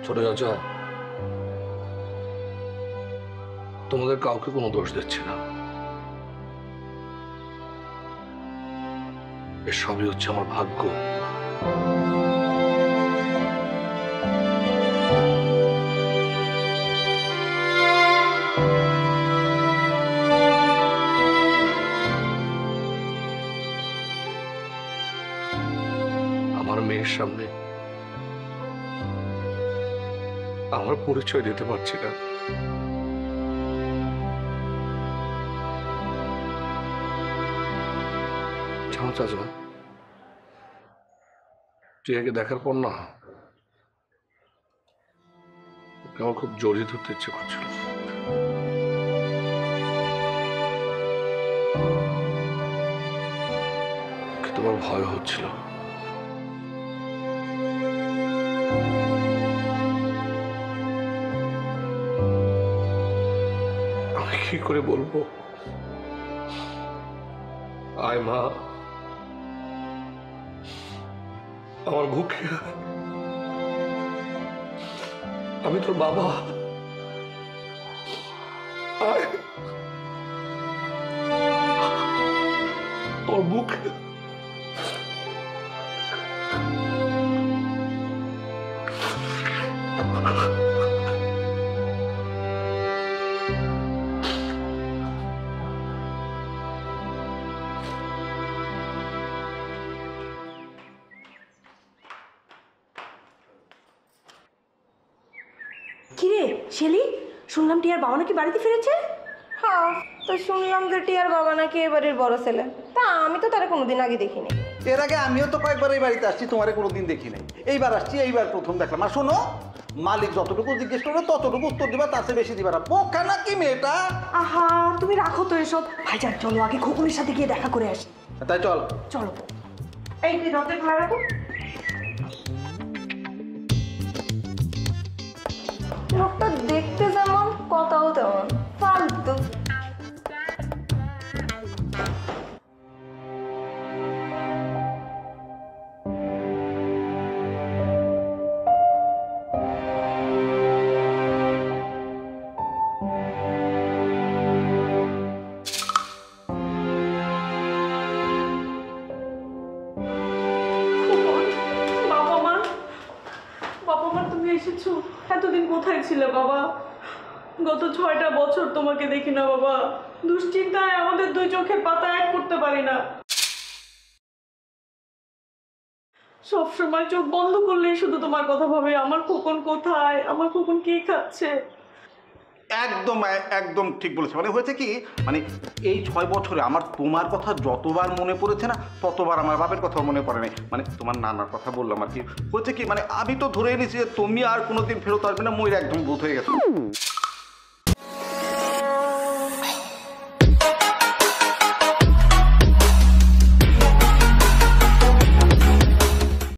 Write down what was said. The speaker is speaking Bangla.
ছোট চাচা, তোমাদের কাউকে কোনো দোষ দিচ্ছি না। এর সবই হচ্ছে আমার ভাগ্য। আমার মেয়ের সামনে আমার পরিচয় দিতে পারছি না। জানো চাচা, টিয়াকে দেখার পর না আমার খুব জড়িয়ে ধরতে ইচ্ছে করছিল। কিন্তু আমার ভয় হচ্ছিল। আমি কি করে বলবো, আয় মা, আমার বুকে আমি তোর বাবা, আয় তোর বুকে। কিরে শেলি, শুনলাম টিয়ার বাবা নাকি বাড়িতে ফিরেছে? হ্যাঁ, তো শুনলাম যে টিয়ার বাবা নাকি এবারের বড় ছেলে। তা আমি তো তারা কোনোদিন আগে দেখিনি। এর আগে আমিও তো কয়েকবার এই বাড়িতে আসছি, তোমারে কোনোদিন দেখি নাই। এইবার আসছি, এইবার প্রথম দেখলাম। আর শোনো, মালিক যতটুকু জিজ্ঞেস করবে ততটুকু উত্তর দিবা, তার চেয়ে বেশি দিবা না। পোকা নাকি মেয়েটা? আহা, তুমি রাখো তো এসব। ভাইজান চলো আগে খোকনের সাথে গিয়ে দেখা করে আসি। তাই চল। চলো। এই তুই দরজা খোলা রাখো। লোকটা দেখতে যেমন কথাও তেমন ফালতু। বাবা মা, তুমি এসেছো? এতদিন কোথায় ছিলে বাবা? গত 6টা বছর তোমাকে দেখি না বাবা। দুশ্চিন্তায় আমাদের দুই চোখের পাতা এক করতে পারি না। সবসময় চোখ বন্ধ করলেই শুধু তোমার কথা ভাবে। আমার খোকন কোথায়, আমার খোকন কে খাচ্ছে। একদম একদম ঠিক বলেছে। মানে হয়েছে কি, মানে এই 6 বছরে আমার তোমার কথা যতবার মনে পড়েছে না, ততবার আমার বাপের কথা মনে পড়ে নাই। মানে তোমার নানার কথা বললাম আর কি। হয়েছে কি, মানে আমি তো ধরে নিয়েছি যে তুমি আর কোনোদিন ফেরত আসবে না, ময়ূর একদম ভূত হয়ে গেছে।